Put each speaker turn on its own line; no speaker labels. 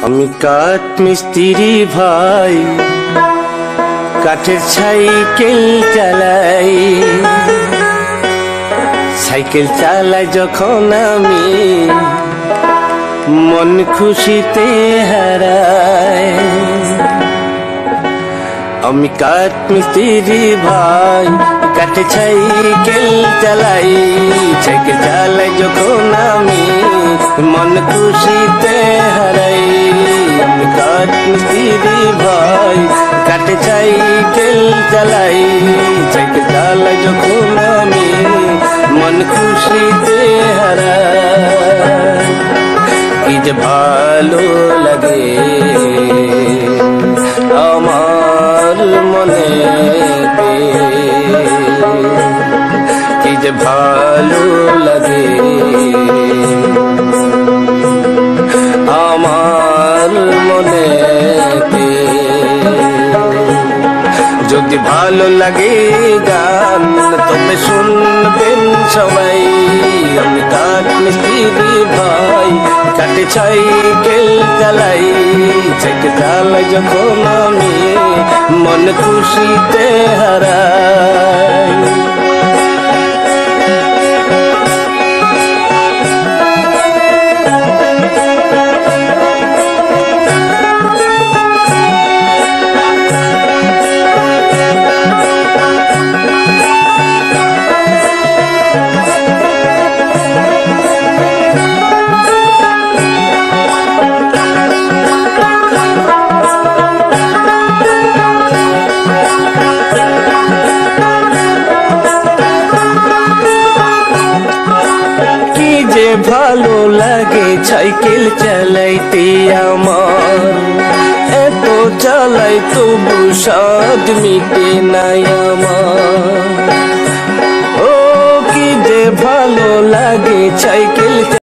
আমি কাঠ মিস্ত্রি ভাই, কাঠের সাইকেল চালাই। সাইকেল চালাই যখন আমি মন খুশিতে হারাই। আমি কাঠ মিস্ত্রি ভাই, কাঠের সাইকেল চালাই। সাইকেল চালাই যখন আমি মন খুশিতে হারাই। আমি কাঠ মিস্ত্রি ভাই, কাঠের সাইকেল চালাই। সাইকেল চালাই যখন আমি মন খুশিতে হারাই। কি যে ভালো লাগে আমার মনে, কি যে ভালো লাগে আমার মনে। যদি ভালো লাগে গান তবে শুনবেন সবাই। আমি কাঠ মিস্ত্রি ভাই, কাঠে সাইকেল চালাই। সাইকেল চালাই যখন আমি মন খুশিতে হারাই। ভালো লাগে সাইকেল চালাইতে আমার, এত চালাই তবু স্বাদ মিটে নাই আমার। ও কি যে ভালো লাগে সাইকেল।